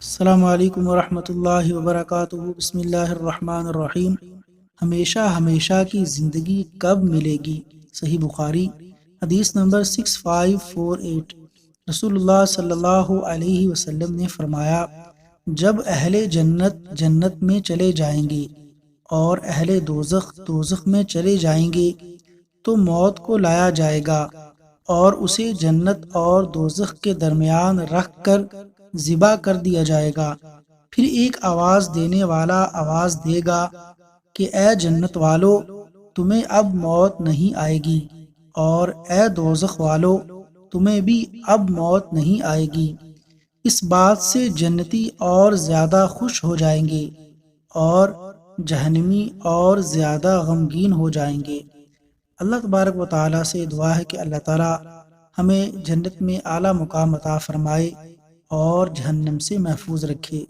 السلام علیکم ورحمۃ اللہ وبرکاتہ۔ بسم اللہ الرحمن الرحیم۔ ہمیشہ ہمیشہ کی زندگی کب ملے گی؟ صحیح بخاری حدیث نمبر 6548۔ رسول اللہ صلی اللہ علیہ وسلم نے فرمایا، جب اہل جنت جنت میں چلے جائیں گے اور اہل دوزخ دوزخ میں چلے جائیں گے تو موت کو لایا جائے گا اور اسے جنت اور دوزخ کے درمیان رکھ کر ذبح کر دیا جائے گا۔ پھر ایک آواز دینے والا آواز دے گا کہ اے جنت والو، تمہیں اب موت نہیں آئے گی، اور اے دوزخ والو، تمہیں بھی اب موت نہیں آئے گی۔ اس بات سے جنتی اور زیادہ خوش ہو جائیں گے اور جہنمی اور زیادہ غمگین ہو جائیں گے۔ اللہ تبارک و تعالیٰ سے دعا ہے کہ اللہ تعالیٰ ہمیں جنت میں اعلیٰ مقام عطا فرمائے اور جہنم سے محفوظ رکھے۔